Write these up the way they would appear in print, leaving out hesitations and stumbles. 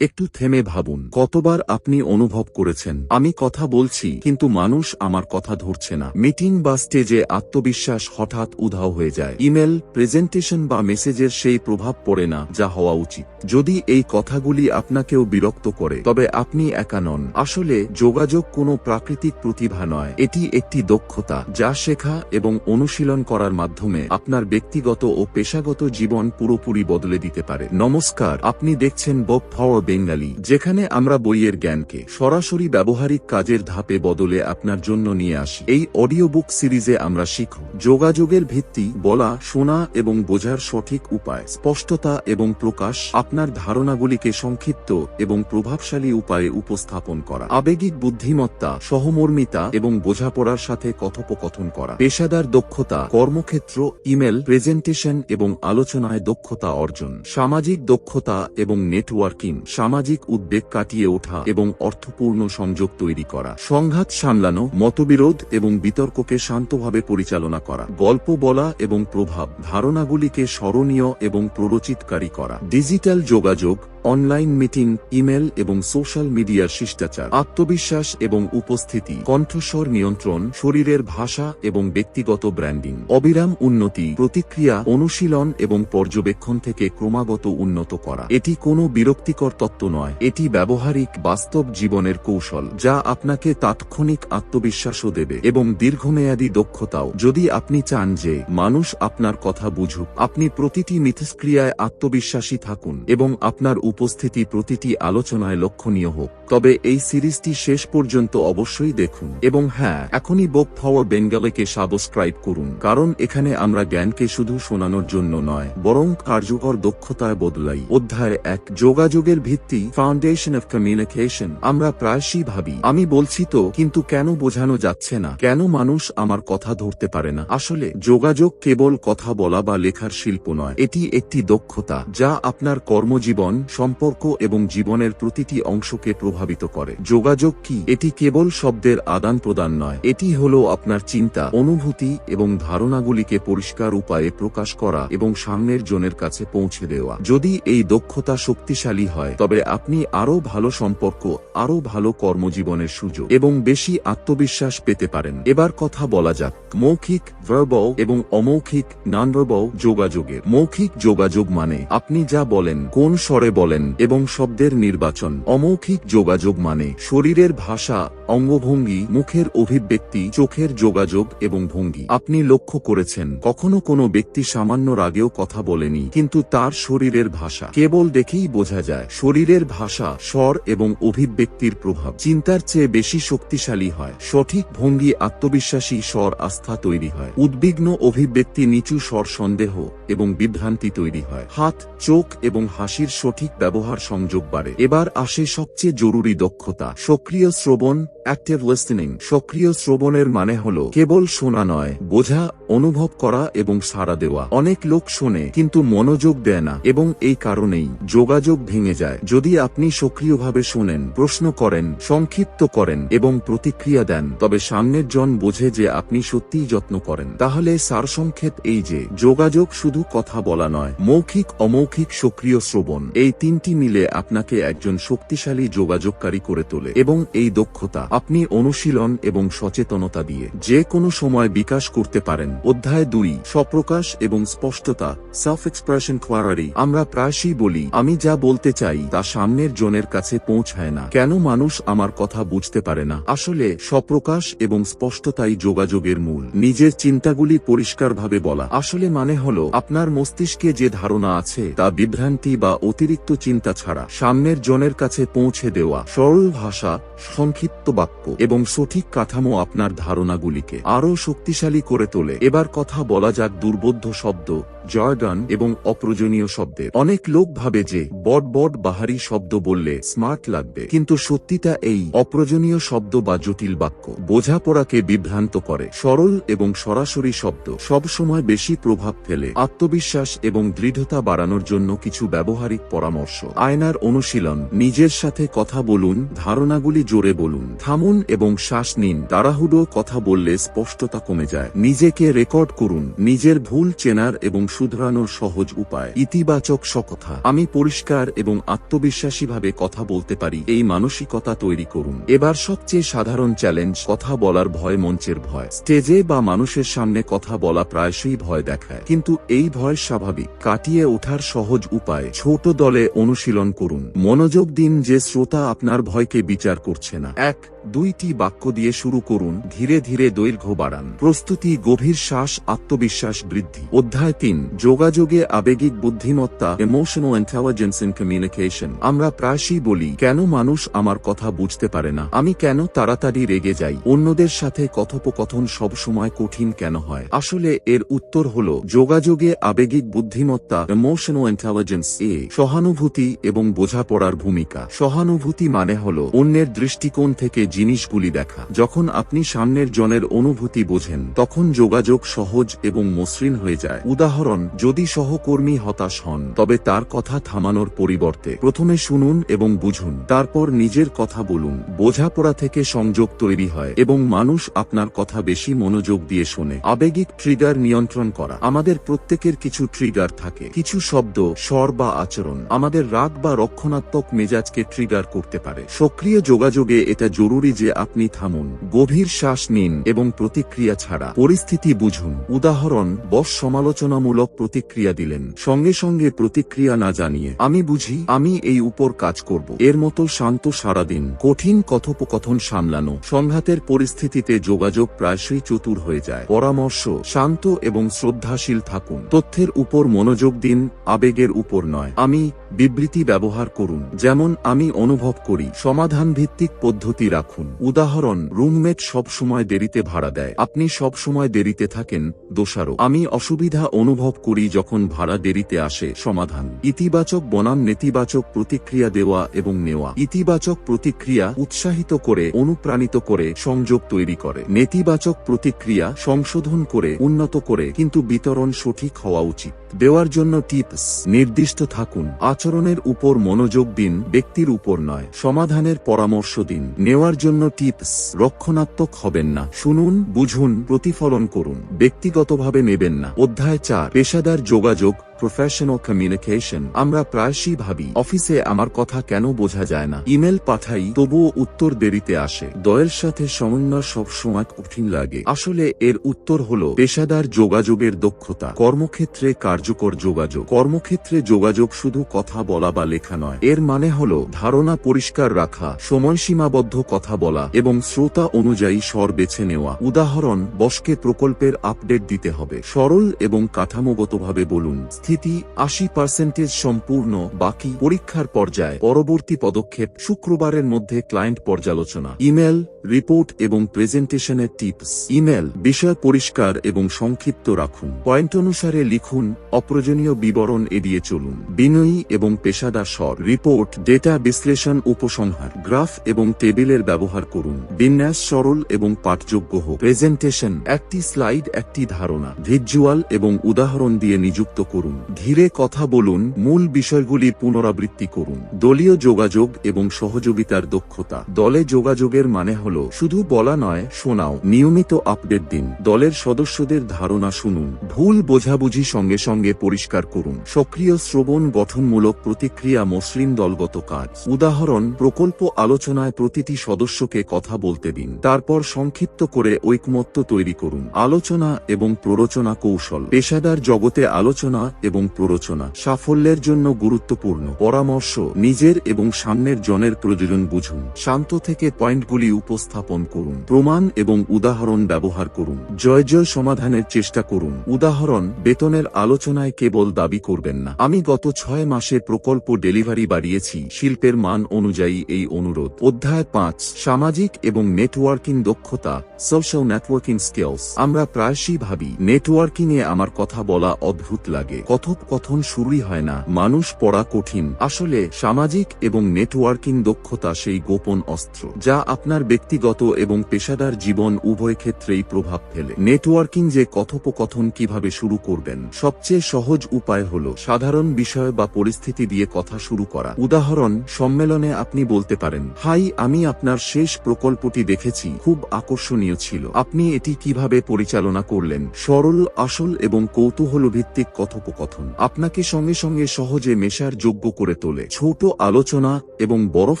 একটু থেমে ভাবুন, কতবার আপনি অনুভব করেছেন আমি কথা বলছি কিন্তু মানুষ আমার কথা ধরছে না। মিটিং বা স্টেজে আত্মবিশ্বাস হঠাৎ উধাও হয়ে যায়। ইমেল, প্রেজেন্টেশন বা মেসেজের সেই প্রভাব পড়ে না যা হওয়া উচিত। যদি এই কথাগুলি আপনাকেও বিরক্ত করে তবে আপনি একা নন। আসলে যোগাযোগ কোনো প্রাকৃতিক প্রতিভা নয়, এটি একটি দক্ষতা যা শেখা এবং অনুশীলন করার মাধ্যমে আপনার ব্যক্তিগত ও পেশাগত জীবন পুরোপুরি বদলে দিতে পারে। নমস্কার, আপনি দেখছেন বব পাওয়ার বেঙ্গালি, যেখানে আমরা বইয়ের জ্ঞানকে সরাসরি ব্যবহারিক কাজের ধাপে বদলে আপনার জন্য নিয়ে আসি। এই অডিও বুক সিরিজে আমরা শিখব যোগাযোগের ভিত্তি, বলা, শোনা এবং বোঝার সঠিক উপায়, স্পষ্টতা এবং প্রকাশ, আপনার ধারণাগুলিকে সংক্ষিপ্ত এবং প্রভাবশালী উপায়ে উপস্থাপন করা, আবেগিক বুদ্ধিমত্তা, সহমর্মিতা এবং বোঝাপড়ার সাথে কথোপকথন করা, পেশাদার দক্ষতা, কর্মক্ষেত্র, ইমেল, প্রেজেন্টেশন এবং আলোচনায় দক্ষতা অর্জন, সামাজিক দক্ষতা এবং নেটওয়ার্কিং, সামাজিক উদ্বেগ কাটিয়ে ওঠা এবং অর্থপূর্ণ সংযোগ তৈরি করা, সংঘাত সামলানো, মতবিরোধ এবং বিতর্ককে শান্তভাবে পরিচালনা করা, গল্প বলা এবং প্রভাব, ধারণাগুলিকে স্মরণীয় এবং প্ররোচিতকারী করা, ডিজিটাল যোগাযোগ, অনলাইন মিটিং, ইমেল এবং সোশ্যাল মিডিয়ার শিষ্টাচার, আত্মবিশ্বাস এবং উপস্থিতি, কণ্ঠস্বর নিয়ন্ত্রণ, শরীরের ভাষা এবং ব্যক্তিগত ব্র্যান্ডিং, অবিরাম উন্নতি, প্রতিক্রিয়া, অনুশীলন এবং পর্যবেক্ষণ থেকে ক্রমাগত উন্নত করা। এটি কোনো বিরক্তিকর তত্ত্ব নয়, এটি ব্যবহারিক বাস্তব জীবনের কৌশল যা আপনাকে তাৎক্ষণিক আত্মবিশ্বাসও দেবে এবং দীর্ঘমেয়াদী দক্ষতাও। যদি আপনি চান যে মানুষ আপনার কথা বুঝুক, আপনি প্রতিটি মিথস্ক্রিয়ায় আত্মবিশ্বাসী থাকুন এবং আপনার উপস্থিতি প্রতিটি আলোচনায় লক্ষণীয় হোক, তবে এই সিরিজটি শেষ পর্যন্ত অবশ্যই দেখুন। এবং হ্যাঁ, এখনই বব পাওয়ার বেঙ্গালিকে সাবস্ক্রাইব করুন, কারণ এখানে আমরা জ্ঞানকে শুধু শোনানোর জন্য নয় বরং কার্যকর দক্ষতায় বদলাই। অধ্যায় 1, যোগাযোগের ভিত্তি, ফাউন্ডেশন অফ কমিউনিকেশন। আমরা প্রায়শই ভাবি, আমি বলছি তো, কিন্তু কেন বোঝানো যাচ্ছে না, কেন মানুষ আমার কথা ধরতে পারে না? আসলে যোগাযোগ কেবল কথা বলা বা লেখার শিল্প নয়, এটি একটি দক্ষতা যা আপনার কর্মজীবন, সম্পর্ক এবং জীবনের প্রতিটি অংশকে প্রভাবিত করে। যোগাযোগ কি? এটি কেবল শব্দের আদান প্রদান নয়, এটি হলো আপনার চিন্তা, অনুভূতি এবং ধারণাগুলিকে পরিষ্কার উপায়ে প্রকাশ করা এবং সামনের জনের কাছে পৌঁছে দেওয়া। যদি এই দক্ষতা শক্তিশালী হয় তবে আপনি আরও ভালো সম্পর্ক, আরও ভালো কর্মজীবনের সুযোগ এবং বেশি আত্মবিশ্বাস পেতে পারেন। এবার কথা বলা যাক মৌখিক, ভার্বাল এবং অমৌখিক, ননভার্বাল যোগাযোগের। মৌখিক যোগাযোগ মানে আপনি যা বলেন, কোন স্বরে বলেন এবং শব্দের নির্বাচন। অমৌখিক যোগাযোগ মানে শরীরের ভাষা, অঙ্গভঙ্গি, মুখের অভিব্যক্তি, চোখের যোগাযোগ এবং ভঙ্গি। আপনি লক্ষ্য করেছেন কখনো কোনো ব্যক্তি সামান্য রাগেও কথা বলেনি, কিন্তু তার শরীরের ভাষা কেবল দেখেই বোঝা যায়। শরীরের ভাষা, স্বর এবং অভিব্যক্তির প্রভাব চিন্তার চেয়ে বেশি শক্তিশালী হয়। সঠিক ভঙ্গি, আত্মবিশ্বাসী স্বর আস্থা তৈরি হয়। উদ্বিগ্ন অভিব্যক্তি, নিচু স্বর সন্দেহ এবং বিভ্রান্তি তৈরি হয়। হাত, চোখ এবং হাসির সঠিক ব্যবহার সংযোগ বাড়ে। এবার আসে সবচেয়ে জরুরি দক্ষতা, সক্রিয় শ্রবণ, অ্যাক্টিভ লিসেনিং। সক্রিয় শ্রবণের মানে হলো কেবল শোনা নয়, বোঝা, অনুভব করা এবং সাড়া দেওয়া। অনেক লোক শোনে কিন্তু মনোযোগ দেয় না এবং এই কারণেই যোগাযোগ ভেঙে যায়। যদি আপনি সক্রিয়ভাবে শোনেন, প্রশ্ন করেন, সংক্ষিপ্ত করেন এবং প্রতিক্রিয়া দেন, তবে সামনের জন বোঝে যে আপনি সত্যিই যত্ন করেন। তাহলে সারসংক্ষেপ এই যে যোগাযোগ শুধু কথা বলা নয়, মৌখিক, অমৌখিক, সক্রিয় শ্রবণ, এই তিনটি মিলে আপনাকে একজন শক্তিশালী যোগাযোগকারী করে তোলে। এবং এই দক্ষতা আপনি অনুশীলন এবং সচেতনতা দিয়ে যে কোনো সময় বিকাশ করতে পারেন। অধ্যায় 2, স্বপ্রকাশ এবং স্পষ্টতা, সেলফ এক্সপ্রেশন ক্লারিটি। আমরা প্রায়শই বলি, আমি যা বলতে চাই তা সামনের জনের কাছে পৌঁছায় না, কেন মানুষ আমার কথা বুঝতে পারে না? আসলে স্বপ্রকাশ এবং স্পষ্টতাই যোগাযোগের মূল। নিজের চিন্তাগুলি পরিষ্কারভাবে বলা আসলে মানে হলো আপনার মস্তিষ্কে যে ধারণা আছে তা বিভ্রান্তি বা অতিরিক্ত চিন্তা ছাড়া সামনের জনের কাছে পৌঁছে দেওয়া। সরল ভাষা, সংক্ষিপ্ত বাক্য এবং সঠিক কাঠামো আপনার ধারণাগুলিকে আরও শক্তিশালী করে তোলে। এবার কথা বলা যাক দুর্বোধ্য শব্দ, জয়গান এবং অপ্রয়োজনীয় শব্দের। অনেক লোক ভাবে যে বড় বাহারি শব্দ বললে স্মার্ট লাগবে, কিন্তু সত্যিটা এই, অপ্রয়োজনীয় শব্দ বা জটিল বাক্য বোঝাপড়াকে বিভ্রান্ত করে। সরল এবং সরাসরি শব্দ সবসময় বেশি প্রভাব ফেলে। আত্মবিশ্বাস এবং দৃঢ়তা বাড়ানোর জন্য কিছু ব্যবহারিক পরামর্শ। আয়নার অনুশীলন, নিজের সাথে কথা বলুন, ধারণাগুলি জোরে বলুন, থামুন এবং শ্বাস নিন। তাড়াহুড়ো কথা বললে স্পষ্টতা কমে যায়। নিজেকে রেকর্ড করুন, নিজের ভুল চেনার এবং শুধরানোর সহজ উপায়। ইতিবাচক কথা। আমি পরিষ্কার এবং আত্মবিশ্বাসীভাবে কথা বলতে পারি, এই মানসিকতা তৈরি করুন। এবার সবচেয়ে সাধারণ চ্যালেঞ্জ, কথা বলার ভয়, মঞ্চের ভয়। স্টেজে বা মানুষের সামনে কথা বলা প্রায়শই ভয় দেখায়, কিন্তু এই ভয় স্বাভাবিক। কাটিয়ে ওঠার সহজ উপায়, ছোট দলে অনুশীলন করুন। মনোযোগ দিন যে শ্রোতা আপনার ভয়কে বিচার করছে না। 1-2টি বাক্য দিয়ে শুরু করুন, ধীরে ধীরে দৈর্ঘ্য বাড়ান। প্রস্তুতি, গভীর শ্বাস, আত্মবিশ্বাস বৃদ্ধি। অধ্যায় 3, যোগাযোগে আবেগিক বুদ্ধিমত্তা, ইমোশনাল ইন্টেলিজেন্স ইন কমিউনিকেশন। আমরা প্রায়শই বলি, কেন মানুষ আমার কথা বুঝতে পারে না, আমি কেন তাড়াতাড়ি রেগে যাই, অন্যদের সাথে কথোপকথন সবসময় কঠিন কেন হয়। আসলে এর উত্তর হল যোগাযোগে আবেগিক বুদ্ধিমত্তা, ইমোশনাল ইন্টেলিজেন্স এ সহানুভূতি এবং বোঝাপড়ার ভূমিকা। সহানুভূতি মানে হল অন্যের দৃষ্টিকোণ থেকে জিনিসগুলি দেখা। যখন আপনি সামনের জনের অনুভূতি বোঝেন, তখন যোগাযোগ সহজ এবং মসৃণ হয়ে যায়। উদাহরণ, যদি সহকর্মী হতাশ হন, তবে তার কথা থামানোর পরিবর্তে প্রথমে শুনুন এবং বুঝুন, তারপর নিজের কথা বলুন। বোঝাপড়া থেকে সংযোগ তৈরি হয় এবং মানুষ আপনার কথা বেশি মনোযোগ দিয়ে শোনে। আবেগিক ট্রিগার নিয়ন্ত্রণ করা। আমাদের প্রত্যেকের কিছু ট্রিগার থাকে, কিছু শব্দ, স্বর বা আচরণ আমাদের রাগ বা রক্ষণাত্মক মেজাজকে ট্রিগার করতে পারে। সক্রিয় যোগাযোগে এটা জরুরি যে আপনি থামুন, গভীর শ্বাস নিন এবং প্রতিক্রিয়া ছাড়া পরিস্থিতি বুঝুন। উদাহরণ, বস সমালোচনামূলক প্রতিক্রিয়া দিলেন, সঙ্গে সঙ্গে প্রতিক্রিয়া না জানিয়ে আমি বুঝি, আমি এই উপর কাজ করব, এর মতো শান্ত সারাদিন। কঠিন কথোপকথন সামলানো। সংঘাতের পরিস্থিতিতে যোগাযোগ প্রায়শই চতুর হয়ে যায়। পরামর্শ, শান্ত এবং শ্রদ্ধাশীল থাকুন। তথ্যের উপর মনোযোগ দিন, আবেগের উপর নয়। আমি বিবৃতি ব্যবহার করুন, যেমন আমি অনুভব করি। সমাধান ভিত্তিক পদ্ধতি রাখুন। উদাহরণ, রুমমেট সব সময় দেরিতে ভাড়া দেয়, আপনি সব সময় দেরিতে থাকেন, দোষারোপ। আমি অসুবিধা অনুভব করি যখন ভাড়া দেরিতে আসে। সমাধান। ইতিবাচক বনাম নেতিবাচক প্রতিক্রিয়া দেওয়া এবং নেওয়া। ইতিবাচক প্রতিক্রিয়া উৎসাহিত করে, অনুপ্রাণিত করে, সংযোগ তৈরি করে। নেতিবাচক প্রতিক্রিয়া সংশোধন করে, উন্নত করে, কিন্তু বিতরণ সঠিক হওয়া উচিত। দেওয়ার জন্য টিপস, নির্দিষ্ট থাকুন। আচরণের উপর মনোযোগ দিন, ব্যক্তির উপর নয়। সমাধানের পরামর্শ দিন। নেওয়ার জন্য টিপস, রক্ষণাত্মক হবেন না, শুনুন, বুঝুন, প্রতিফলন করুন, ব্যক্তিগতভাবে নেবেন না। অধ্যায় 4, পেশাদার যোগাযোগ, প্রফেশনাল কমিউনিকেশন। আমরা প্রায়শই ভাবি, অফিসে আমার কথা কেন বোঝা যায় না, ইমেল পাঠাই তবুও উত্তর দেরিতে আসে, দয়ের সাথে সমন্বয় সব সময় কঠিন লাগে। আসলে এর উত্তর হল পেশাদার যোগাযোগের দক্ষতা। কর্মক্ষেত্রে কার্যকর যোগাযোগ। কর্মক্ষেত্রে যোগাযোগ শুধু কথা বলা বা লেখা নয়, এর মানে হল ধারণা পরিষ্কার রাখা, সময়সীমাবদ্ধ কথা বলা এবং শ্রোতা অনুযায়ী স্বর বেছে নেওয়া। উদাহরণ, বসকে প্রকল্পের আপডেট দিতে হবে, সরল এবং কাঠামোগতভাবে বলুন। স্থিতি 80% সম্পূর্ণ, বাকি পরীক্ষার পর্যায়ে। পরবর্তী পদক্ষেপ, শুক্রবারের মধ্যে ক্লায়েন্ট পর্যালোচনা। ইমেল, রিপোর্ট এবং প্রেজেন্টেশনের টিপস। ইমেল, বিষয় পরিষ্কার এবং সংক্ষিপ্ত রাখুন, পয়েন্ট অনুসারে লিখুন, অপ্রয়োজনীয় বিবরণ এড়িয়ে চলুন। বিনয়ী এবং পেশাদার স্বর। রিপোর্ট, ডেটা বিশ্লেষণ, উপসংহার, গ্রাফ এবং টেবিলের ব্যবহার করুন। বিন্যাস সরল এবং পাঠযোগ্য হোক। প্রেজেন্টেশন, একটি স্লাইড, একটি ধারণা, ভিজুয়াল এবং উদাহরণ দিয়ে নিযুক্ত করুন। ধীরে কথা বলুন, মূল বিষয়গুলি পুনরাবৃত্তি করুন। দলীয় যোগাযোগ এবং সহযোগিতার দক্ষতা। দলে যোগাযোগের মানে হল শুধু বলা নয়, শোনাও। নিয়মিত আপডেট দিন, দলের সদস্যদের ধারণা শুনুন, ভুল বোঝাবুঝি সঙ্গে সঙ্গে পরিষ্কার করুন। সক্রিয় শ্রবণ, গঠনমূলক প্রতিক্রিয়া, মসৃণ দলগত কাজ। উদাহরণ, প্রকল্প আলোচনায় প্রতিটি সদস্যকে কথা বলতে দিন, তারপর সংক্ষিপ্ত করে ঐকমত্য তৈরি করুন। আলোচনা এবং প্ররোচনা কৌশল। পেশাদার জগতে আলোচনা এবং প্ররোচনা সাফল্যের জন্য গুরুত্বপূর্ণ। পরামর্শ, নিজের এবং সামনের জনের প্রয়োজন বুঝুন, শান্ত থেকে পয়েন্টগুলি উপস্থাপন করুন, প্রমাণ এবং উদাহরণ ব্যবহার করুন। জয় জয় সমাধানের চেষ্টা করুন। উদাহরণ, বেতনের আলোচনায় কেবল দাবি করবেন না, আমি গত 6 মাসে প্রকল্প ডেলিভারি বাড়িয়েছি, শিল্পের মান অনুযায়ী এই অনুরোধ। অধ্যায় 5, সামাজিক এবং নেটওয়ার্কিং দক্ষতা, সোশ্যাল নেটওয়ার্কিং স্কিলস। আমরা প্রায়শই ভাবি, নেটওয়ার্কিং এ আমার কথা বলা অদ্ভুত লাগে, কথোপকথন শুরুই হয় না, মানুষ পড়া কঠিন। আসলে সামাজিক এবং নেটওয়ার্কিং দক্ষতা সেই গোপন অস্ত্র যা আপনার ব্যক্তি ব্যক্তিগত এবং পেশাদার জীবন উভয় ক্ষেত্রেই প্রভাব ফেলে। নেটওয়ার্কিং যে কথোপকথন কিভাবে শুরু করবেন, সবচেয়ে সহজ উপায় হল সাধারণ বিষয় বা পরিস্থিতি দিয়ে কথা শুরু করা। উদাহরণ, সম্মেলনে আপনি বলতে পারেন, হাই, আমি আপনার শেষ প্রকল্পটি দেখেছি, খুব আকর্ষণীয় ছিল, আপনি এটি কিভাবে পরিচালনা করলেন। সরল, আসল এবং কৌতূহলভিত্তিক কথোপকথন আপনাকে সঙ্গে সঙ্গে সহজে মেশার যোগ্য করে তোলে। ছোট আলোচনা এবং বরফ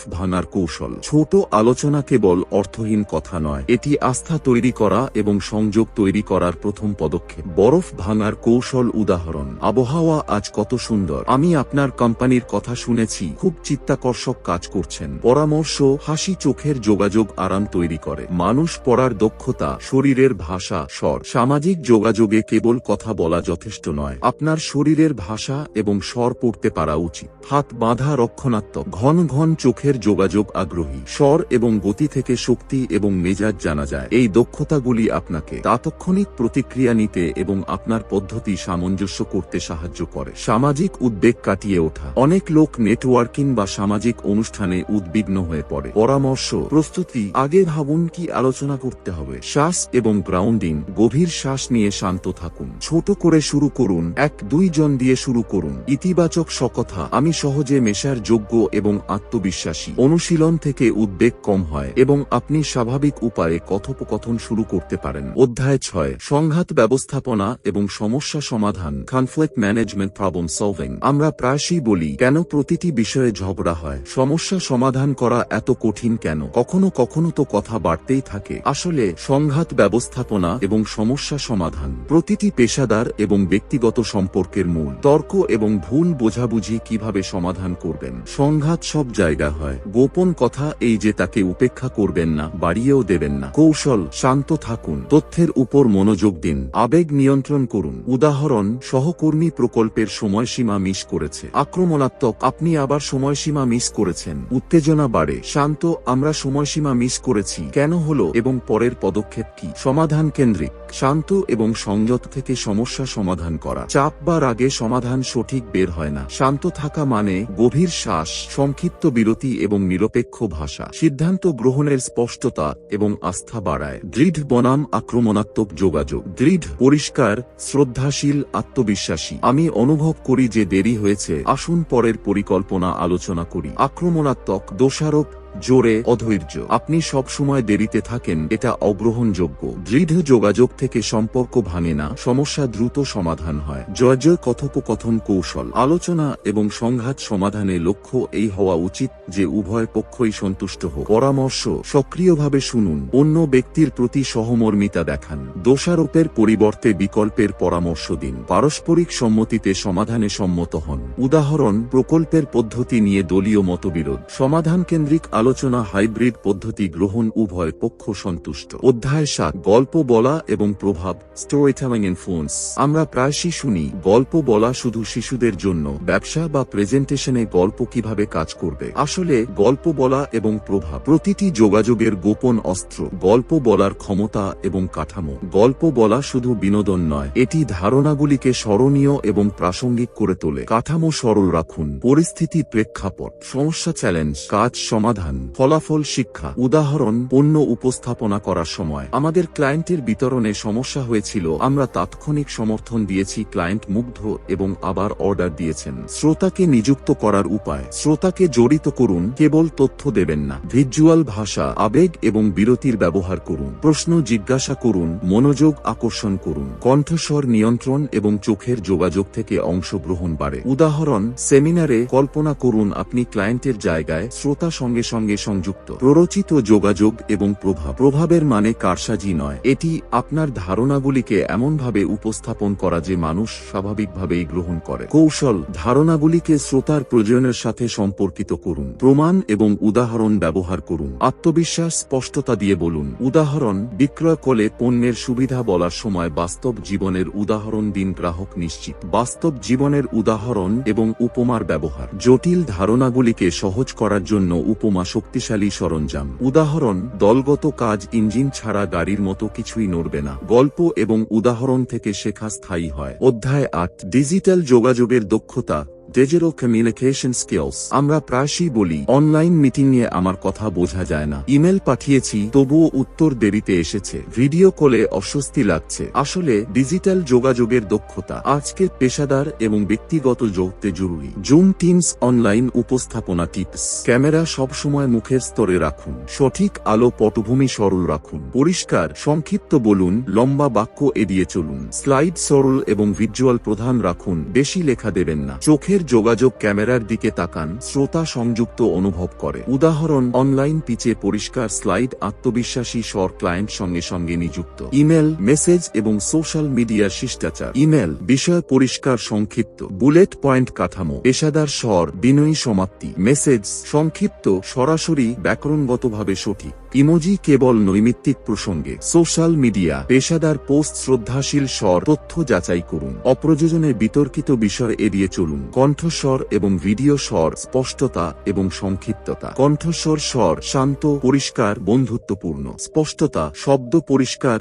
ভাঙার কৌশল। ছোট আলোচনা কেবল অর্থহীন কথা নয়, এটি আস্থা তৈরি করা এবং সংযোগ তৈরি করার প্রথম পদক্ষেপ। বরফ ভাঙার কৌশল। উদাহরণ, আবহাওয়া আজ কত সুন্দর, আমি আপনার কোম্পানির কথা শুনেছি, খুব চিত্তাকর্ষক কাজ করছেন। পরামর্শ, হাসি চোখের যোগাযোগ আরাম তৈরি করে। মানুষ পড়ার দক্ষতা, শরীরের ভাষা, স্বর। সামাজিক যোগাযোগে কেবল কথা বলা যথেষ্ট নয়, আপনার শরীরের ভাষা এবং স্বর পড়তে পারা উচিত। হাত বাঁধা রক্ষণাত্মক। ঘন ঘন চোখের যোগাযোগ আগ্রহী। স্বর এবং গতি থেকে শক্তি এবং মেজাজ জানা যায়। এই দক্ষতাগুলি আপনাকে তাৎক্ষণিক প্রতিক্রিয়া নিতে এবং আপনার পদ্ধতি সামঞ্জস্য করতে সাহায্য করে। সামাজিক উদ্বেগ কাটিয়ে ওঠা। অনেক লোক নেটওয়ার্কিং বা সামাজিক অনুষ্ঠানে উদ্বিগ্ন হয়ে পড়ে। পরামর্শ, প্রস্তুতি। আগে ভাবুন কি আলোচনা করতে হবে। শ্বাস এবং গ্রাউন্ডিং। গভীর শ্বাস নিয়ে শান্ত থাকুন। ছোট করে শুরু করুন, 1-2 জন দিয়ে শুরু করুন। ইতিবাচক সকথা, আমি সহজে মেশার যোগ্য এবং আত্মবিশ্বাসী। অনুশীলন থেকে উদ্বেগ কম হয় এবং আপনি স্বাভাবিক উপায়ে কথোপকথন শুরু করতে পারেন। অধ্যায় 6, সংঘাত ব্যবস্থাপনা এবং সমস্যা সমাধান। Conflict management, problem solving. আমরা প্রায়শই বলি, কেন প্রতিটি বিষয়ে ঝগড়া হয়, সমস্যা সমাধান করা এত কঠিন কেন, কখনো কখনো তো কথা বাড়তেই থাকে। আসলে সংঘাত ব্যবস্থাপনা এবং সমস্যা সমাধান প্রতিটি পেশাদার এবং ব্যক্তিগত সম্পর্কের মূল। তর্ক এবং ভুল বোঝাবুঝি কিভাবে সমাধান করবেন। সংঘাত সব জায়গা হয়। গোপন কথা, এই যে তাকে উপেক্ষা করবেন না, বাড়িয়েও দেবেন না। কৌশল, শান্ত থাকুন, তথ্যের উপর মনোযোগ দিন, আবেগ নিয়ন্ত্রণ করুন। উদাহরণ, সহকর্মী প্রকল্পের সময়সীমা মিস করেছে। আক্রমণাত্মক, আপনি আবার সময়সীমা মিস করেছেন। উত্তেজনা বাড়ে। শান্ত, আমরা সময়সীমা মিস করেছি, কেন হলো এবং পরের পদক্ষেপ কি। সমাধান কেন্দ্রিক, শান্ত এবং সংযত থেকে সমস্যা সমাধান করা। চাপ বা রাগে সমাধান সঠিক বের হয় না। শান্ত থাকা মানে গভীর শ্বাস, সংক্ষিপ্ত বিরতি এবং নিরপেক্ষ ভাষা। সিদ্ধান্ত গ্রহণের স্পষ্টতা এবং আস্থা বাড়ায়। দৃঢ় বনাম আক্রমণাত্মক যোগাযোগ। দৃঢ়, পরিষ্কার, শ্রদ্ধাশীল, আত্মবিশ্বাসী। আমি অনুভব করি যে দেরি হয়েছে, আসুন পরের পরিকল্পনা আলোচনা করি। আক্রমণাত্মক, দোষারোপ, জোরে, অধৈর্য, আপনি সব সময় দেরিতে থাকেন, এটা অগ্রহণযোগ্য। দৃঢ় যোগাযোগ থেকে সম্পর্ক ভাঙে না, সমস্যা দ্রুত সমাধান হয়। জয় কথোপকথন কৌশল। আলোচনা এবং সংঘাত সমাধানে লক্ষ্য এই হওয়া উচিত যে উভয় পক্ষই সন্তুষ্ট হোক। পরামর্শ, সক্রিয়ভাবে শুনুন, অন্য ব্যক্তির প্রতি সহমর্মিতা দেখান, দোষারোপের পরিবর্তে বিকল্পের পরামর্শ দিন, পারস্পরিক সম্মতিতে সমাধানে সম্মত হন। উদাহরণ, প্রকল্পের পদ্ধতি নিয়ে দলীয় মতবিরোধ। সমাধান কেন্দ্রিক আলোচনা, হাইব্রিড পদ্ধতি গ্রহণ, উভয় পক্ষ সন্তুষ্ট। অধ্যায় 7, গল্প বলা এবং প্রভাব। Story telling influence. আমরা প্রায়শই শুনি, গল্প বলা শুধু শিশুদের জন্য, ব্যবসা বা প্রেজেন্টেশনে গল্প কিভাবে কাজ করবে। আসলে গল্প বলা এবং প্রভাব প্রতিটি যোগাযোগের গোপন অস্ত্র। গল্প বলার ক্ষমতা এবং কাঠামো। গল্প বলা শুধু বিনোদন নয়, এটি ধারণাগুলিকে স্মরণীয় এবং প্রাসঙ্গিক করে তোলে। কাঠামো সরল রাখুন। পরিস্থিতি, প্রেক্ষাপট, সমস্যা, চ্যালেঞ্জ, কাজ, সমাধান, ফলাফল, শিক্ষা। উদাহরণ, পণ্য উপস্থাপনা করার সময় আমাদের ক্লায়েন্টের বিতরণে সমস্যা হয়েছিল, আমরা তাৎক্ষণিক সমর্থন দিয়েছি, ক্লায়েন্ট মুগ্ধ এবং আবার অর্ডার দিয়েছেন। শ্রোতাকে নিযুক্ত করার উপায়। শ্রোতাকে জড়িত করুন, কেবল তথ্য দেবেন না। ভিজুয়াল ভাষা, আবেগ এবং বিরতির ব্যবহার করুন। প্রশ্ন জিজ্ঞাসা করুন, মনোযোগ আকর্ষণ করুন। কণ্ঠস্বর নিয়ন্ত্রণ এবং চোখের যোগাযোগ থেকে অংশগ্রহণ বাড়ে। উদাহরণ, সেমিনারে কল্পনা করুন আপনি ক্লায়েন্টের জায়গায়, শ্রোতা সঙ্গে সঙ্গে সংযুক্ত। প্ররোচিত যোগাযোগ এবং প্রভাব। প্রভাবের মানে কারসাজি নয়, এটি আপনার ধারণাগুলিকে এমনভাবে উপস্থাপন করা যে মানুষ স্বাভাবিকভাবেই গ্রহণ করে। কৌশল, ধারণাগুলিকে শ্রোতার প্রয়োজনের সাথে সম্পর্কিত করুন। প্রমাণ এবং উদাহরণ ব্যবহার করুন। আত্মবিশ্বাস, স্পষ্টতা দিয়ে বলুন। উদাহরণ, বিক্রয় করলে পণ্যের সুবিধা বলার সময় বাস্তব জীবনের উদাহরণ দিন, গ্রাহক নিশ্চিত। বাস্তব জীবনের উদাহরণ এবং উপমার ব্যবহার। জটিল ধারণাগুলিকে সহজ করার জন্য উপমা শক্তিশালী সরঞ্জাম। উদাহরণ, দলগত কাজ ইঞ্জিন ছাড়া গাড়ির মতো কিছুই নড়বে না। গল্প এবং উদাহরণ থেকে শেখা স্থায়ী হয়। অধ্যায় 8, ডিজিটাল যোগাযোগের দক্ষতা, ডিজিটাল কমিউনিকেশন স্কিলস। আমরা প্রায়শই বলি অনলাইন মিটিং নিয়ে আমার কথা বোঝা যায় না, ইমেল পাঠিয়েছি তবুও উত্তর দেরিতে এসেছে, ভিডিও কলে অস্বস্তি লাগছে। আসলে ডিজিটাল যোগাযোগের দক্ষতা আজকের পেশাদার এবং ব্যক্তিগত যোগতে জরুরি। জুম, টিমস, অনলাইন উপস্থাপনা টিপস। ক্যামেরা সবসময় মুখের স্তরে রাখুন, সঠিক আলো, পটভূমি সরল রাখুন, পরিষ্কার সংক্ষিপ্ত বলুন, লম্বা বাক্য এড়িয়ে চলুন, স্লাইড সরল এবং ভিজুয়াল প্রধান রাখুন, বেশি লেখা দেবেন না। চোখের যোগাযোগ, ক্যামেরার দিকে তাকান, শ্রোতা সংযুক্ত অনুভব করে। উদাহরণ, অনলাইন পিচে পরিষ্কার স্লাইড, আত্মবিশ্বাসী স্বর, ক্লায়েন্ট সঙ্গে সঙ্গে নিযুক্ত। ইমেল, মেসেজ এবং সোশ্যাল মিডিয়া শিষ্টাচার। ইমেল, বিষয় পরিষ্কার সংক্ষিপ্ত, বুলেট পয়েন্ট কাঠামো, পেশাদার স্বর, বিনয়ী সমাপ্তি। মেসেজ, সংক্ষিপ্ত, সরাসরি, ব্যাকরণগতভাবে সঠিক। ইমোজি, কেবল নৈমিত্তিক প্রসঙ্গে। সোশ্যাল মিডিয়া, পেশাদার পোস্ট, শ্রদ্ধাশীল স্বর, তথ্য যাচাই করুন। অপ্রয়োজনে বিতর্কিত বিষয় এড়িয়ে চলুন। কণ্ঠস্বর এবং ভিডিও স্বর, স্পষ্টতা এবং সংক্ষিপ্ততা। কণ্ঠস্বর স্বর শান্ত, পরিষ্কার, বন্ধুত্বপূর্ণ। স্পষ্টতা, শব্দ পরিষ্কার,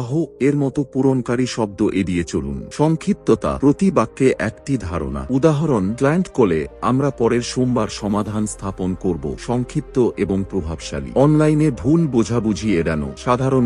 আহ এর মতো পূরণকারী শব্দ এড়িয়ে চলুন। সংক্ষিপ্ততা, প্রতি বাক্যে একটি ধারণা। উদাহরণ, ক্লায়েন্ট কলে, আমরা পরের সোমবার সমাধান স্থাপন করব। সংক্ষিপ্ত এবং প্রভাবশালী। অনলাইনে ভুল বোঝাবুঝি এড়ানো। সাধারণ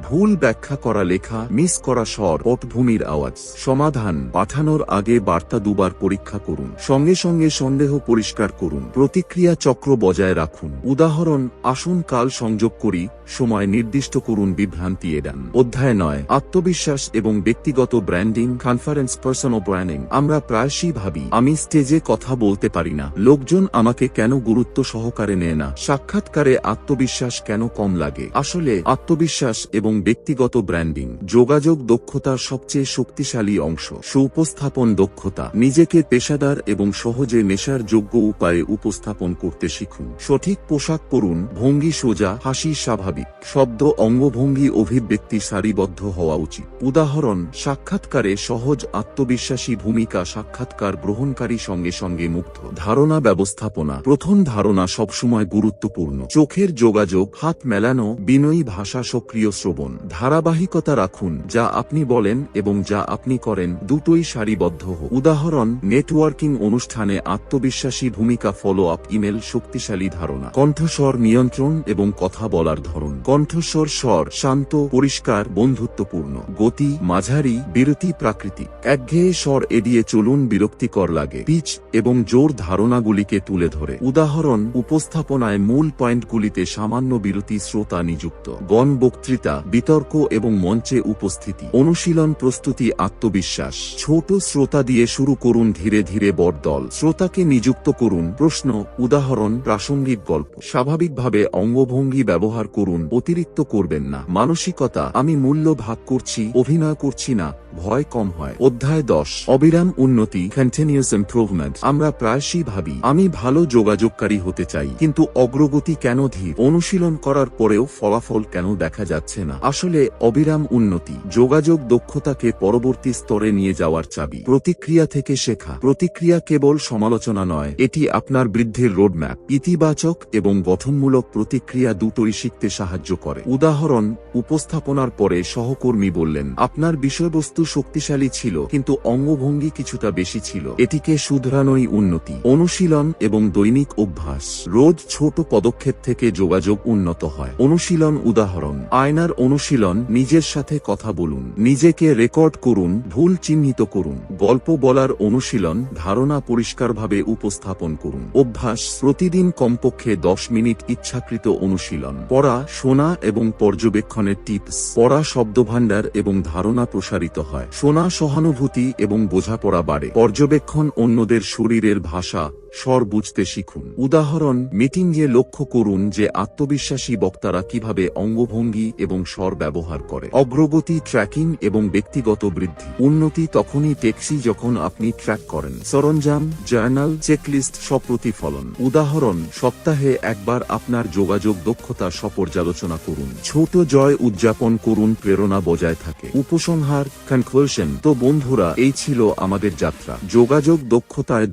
ভুল ব্যাখ্যা করা, লেখা মিস করা, স্বর, পটভূমির আওয়াজ। সমাধান, পাঠানোর আগে বার্তা দুবার পরীক্ষা করুন, সঙ্গে সঙ্গে সন্দেহ পরিষ্কার করুন। প্রতিক্রিয়া চক্র বজায় রাখুন। উদাহরণ, আসুন কাল সংযোগ করি, সময় নির্দিষ্ট করুন, বিভ্রান্তি এড়ান। অধ্যায় 9, আত্মবিশ্বাস এবং ব্যক্তিগত ব্র্যান্ডিং। Conference, personal branding. আমরা প্রায়শই ভাবি আমি স্টেজে কথা বলতে পারি না, লোকজন আমাকে কেন গুরুত্ব সহকারে নেয় না, সাক্ষাৎকারে আত্মবিশ্বাস কেন কম লাগে। আসলে আত্মবিশ্বাস এবং ব্যক্তিগত ব্র্যান্ডিং যোগাযোগ দক্ষতার সবচেয়ে শক্তিশালী অংশ। সুউপস্থাপন দক্ষতা, নিজেকে পেশাদার এবং সহজে নেশার যোগ্য উপায়ে উপস্থাপন করতে শিখুন। সঠিক পোশাক পরুন, ভঙ্গি সোজা, হাসি স্বাভাবিক, শব্দ, অঙ্গভঙ্গি, অভিব্যক্তি সারিবদ্ধ হওয়া উচিত। উদাহরণ, সাক্ষাৎকারে সহজ আত্মবিশ্বাসী ভূমিকা, সাক্ষাৎকার গ্রহণকারী সঙ্গে সঙ্গে মুগ্ধ। ধারণা ব্যবস্থাপনা, প্রথম ধারণা সবসময় গুরুত্বপূর্ণ। চোখের যোগাযোগ, হাত মেলানো, বিনয়ী ভাষা, সক্রিয় শ্রবণ। ধারাবাহিকতা রাখুন, যা আপনি বলেন এবং যা আপনি করেন দুটোই সারিবদ্ধ হোক। উদাহরণ, নেটওয়ার্কিং অনুষ্ঠানে আত্মবিশ্বাসী ভূমিকা, ফলো আপ ইমেল, শক্তিশালী ধারণা। কণ্ঠস্বর নিয়ন্ত্রণ এবং কথা বলার ধরন। কণ্ঠস্বর স্বর শান্ত, পরিষ্কার, বন্ধুত্বপূর্ণ। গতি মাঝারি, বিরতি প্রাকৃতিক। একঘেয়ে স্বর এড়িয়ে চলুন, বিরক্তিকর লাগে। পিচ এবং জোর ধারণাগুলিকে তুলে ধরে। উদাহরণ, উপস্থাপনায় মূল পয়েন্টগুলিতে সামান্য বিরতি, শ্রোতা নিযুক্ত। গণ বক্তৃতা, বিতর্ক এবং মঞ্চে উপস্থিতি। অনুশীলন, প্রস্তুতি, আত্মবিশ্বাস। ছোট শ্রোতা দিয়ে শুরু করুন, ধীরে ধীরে বড় দল। শ্রোতাকে নিযুক্ত করুন। প্রশ্ন, উদাহরণ, প্রাসঙ্গিক গল্প। স্বাভাবিকভাবে অঙ্গভঙ্গি ব্যবহার করুন, অতিরিক্ত করবেন না। মানসিকতা, আমি মূল্য ভাগ করছি, অভিনয় করছি না, ভয় কম হয়। অধ্যায় 10, অবিরাম উন্নতি, কন্টিনিউয়াস ইমপ্রুভমেন্ট। আমরা প্রায়শই ভাবি আমি ভালো যোগাযোগকারী হতে চাই, কিন্তু অগ্রগতি কেন ধীর? অনুশীলন করার পরেও ফলাফল কেন দেখা যাচ্ছে না? আসলে অবিরাম উন্নতি যোগাযোগ দক্ষতাকে পরবর্তী স্তরে নিয়ে যাওয়ার চাবি। প্রতিক্রিয়া থেকে শেখা। প্রতিক্রিয়া কেবল সমালোচনা নয়, এটি আপনার বৃদ্ধির রোডম্যাপ। ইতিবাচক এবং গঠনমূলক প্রতিক্রিয়া দুটোই শিখতে সাহায্য করে। উদাহরণ, উপস্থাপনার পরে সহকর্মী বললেন, আপনার বিষয়বস্তু শক্তিশালী ছিল কিন্তু অঙ্গভঙ্গি কিছুটা বেশি ছিল, এটিকে শুধরানোই উন্নতি। অনুশীলন এবং দৈনিক অভ্যাস। রোজ ছোট পদক্ষেপ থেকে যোগাযোগ উন্নত হয়। অনুশীলন, উদাহরণ, আয়নার অনুশীলন, নিজের সাথে কথা বলুন, নিজেকে রেকর্ড করুন, ভুল চিহ্নিত করুন। গল্প বলার অনুশীলন, ধারণা পরিষ্কারভাবে উপস্থাপন করুন। অভ্যাস, প্রতিদিন কমপক্ষে 10 মিনিট ইচ্ছাকৃত অনুশীলন। পড়া, শোনা এবং পর্যবেক্ষণের টিপস। পড়া শব্দভাণ্ডার এবং ধারণা প্রসারিত হয়। শোনা সহানুভূতি এবং বোঝাপড়া বাড়ে। পর্যবেক্ষণ, অন্যদের শরীরের ভাষা, স্বর বুঝতে শিখুন। উদাহরণ, মিটিংয়ে লক্ষ্য করুন যে আত্মবিশ্বাসী বক্তারা কিভাবে অঙ্গভঙ্গি এবং স্বর ব্যবহার করে। অগ্রগতি ট্র্যাকিং এবং ব্যক্তিগত বৃদ্ধি। উন্নতি তখনই টেকসি যখন আপনি ট্র্যাক করেন। সরঞ্জাম, জার্নাল, চেকলিস্ট, স্বপ্রতিফলন। উদাহরণ, সপ্তাহে একবার আপনার যোগাযোগ দক্ষতা স্বপর্যালোচনা করুন। ছোট জয় উদযাপন করুন, প্রেরণা বজায় থাকে। উপসংহার, কনক্লুশন। তো বন্ধুরা, এই ছিল আমাদের যাত্রা যোগাযোগ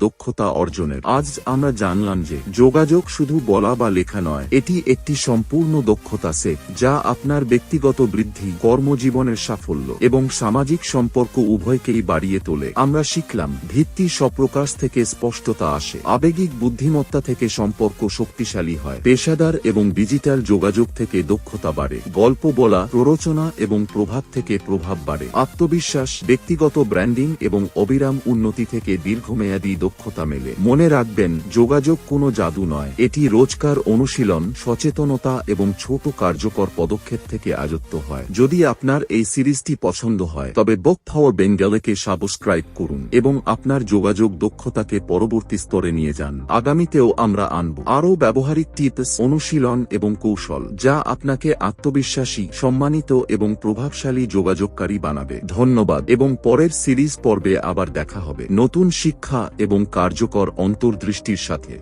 দক্ষতা অর্জনের। আজ আমরা জানলাম যে যোগাযোগ শুধু বলা বা লেখা নয়, এটি একটি একটি সম্পূর্ণ দক্ষতা সেট যা আপনার ব্যক্তিগত বৃদ্ধি, কর্মজীবনের সাফল্য এবং সামাজিক সম্পর্ক উভয়কেই বাড়িয়ে তোলে। আমরা শিখলাম ভিত্তি স্বপ্রকাশ থেকে স্পষ্টতা আসে, আবেগিক বুদ্ধিমত্তা থেকে সম্পর্ক শক্তিশালী হয়, পেশাদার এবং ডিজিটাল যোগাযোগ থেকে দক্ষতা বাড়ে, গল্প বলা, প্ররোচনা এবং প্রভাব থেকে প্রভাব বাড়ে, আত্মবিশ্বাস, ব্যক্তিগত ব্র্যান্ডিং এবং অবিরাম উন্নতি থেকে দীর্ঘমেয়াদী দক্ষতা মেলে। মনে রাখবেন, যোগাযোগ কোনো জাদু নয়, এটি রোজকার অনুশীলন, সচেতনতা এবং ছোট কার্যকর পদক্ষেপ থেকে আয়ত্ত হয়। যদি আপনার এই সিরিজটি পছন্দ হয় তবে বুক পাওয়ার বেঙ্গলিকে সাবস্ক্রাইব করুন এবং আপনার যোগাযোগ দক্ষতাকে পরবর্তী স্তরে নিয়ে যান। আগামীতেও আমরা আনব আরও ব্যবহারিক টিপস, অনুশীলন এবং কৌশল যা আপনাকে আত্মবিশ্বাসী, সম্মানিত এবং প্রভাবশালী যোগাযোগকারী বানাবে। ধন্যবাদ এবং পরের সিরিজ পর্বে আবার দেখা হবে নতুন শিক্ষা এবং কার্যকর অন্তর্দৃষ্টির সাথে।